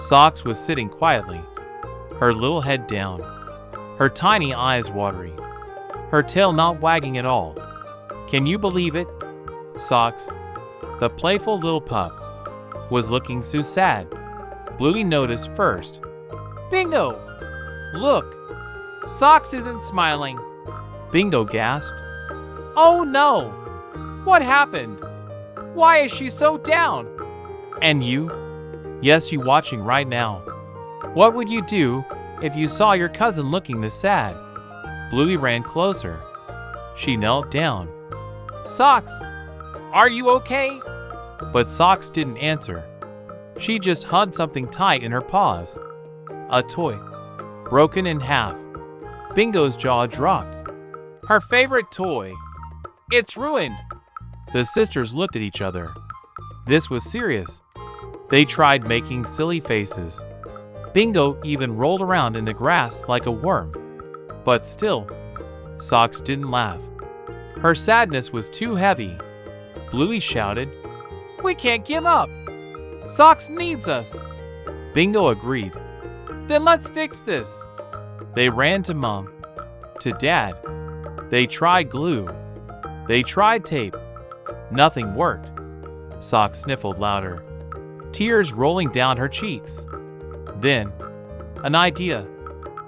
Socks was sitting quietly, her little head down, her tiny eyes watery, her tail not wagging at all. Can you believe it? Socks, the playful little pup, was looking so sad. Bluey noticed first. Bingo! Look! Socks isn't smiling. Bingo gasped. Oh no! What happened? Why is she so down? And you? Yes, you watching right now. What would you do if you saw your cousin looking this sad? Bluey ran closer. She knelt down. Socks, are you okay? But Socks didn't answer. She just hugged something tight in her paws. A toy, broken in half. Bingo's jaw dropped. Her favorite toy. It's ruined. The sisters looked at each other. This was serious. They tried making silly faces. Bingo even rolled around in the grass like a worm. But still, Socks didn't laugh. Her sadness was too heavy. Bluey shouted, "We can't give up! Socks needs us!" Bingo agreed. "Then let's fix this!" They ran to Mom, to Dad. They tried glue. They tried tape. Nothing worked. Socks sniffled louder, tears rolling down her cheeks. Then, an idea.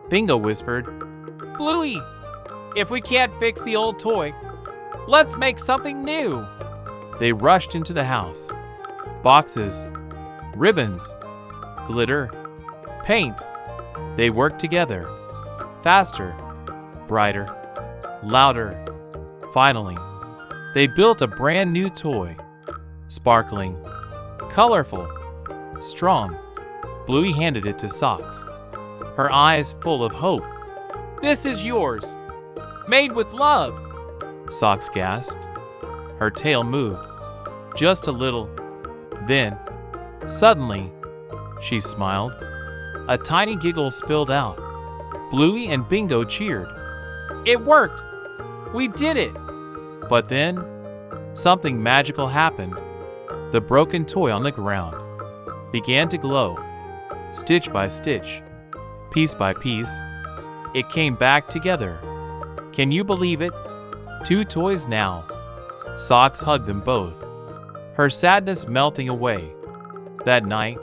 Bingo whispered, "Bluey, if we can't fix the old toy, let's make something new." They rushed into the house. Boxes, ribbons, glitter, paint. They worked together. Faster, brighter, louder. Finally, they built a brand new toy. Sparkling, colorful, strong. Bluey handed it to Socks, her eyes full of hope. "This is yours, made with love." Socks gasped. Her tail moved, just a little. Then, suddenly, she smiled. A tiny giggle spilled out. Bluey and Bingo cheered. "It worked! We did it!" But then, something magical happened. The broken toy on the ground began to glow. Stitch by stitch, piece by piece, it came back together. Can you believe it? 2 toys now. Socks hugged them both, her sadness melting away. That night,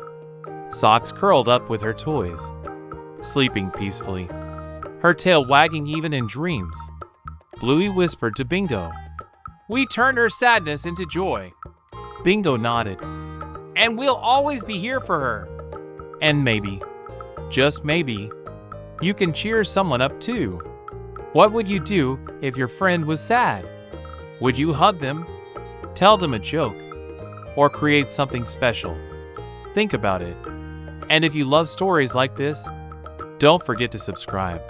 Socks curled up with her toys, sleeping peacefully, her tail wagging even in dreams. Bluey whispered to Bingo. "We turned her sadness into joy." Bingo nodded. "And we'll always be here for her." And maybe, just maybe, you can cheer someone up too. What would you do if your friend was sad? Would you hug them, tell them a joke, or create something special? Think about it. And if you love stories like this, don't forget to subscribe.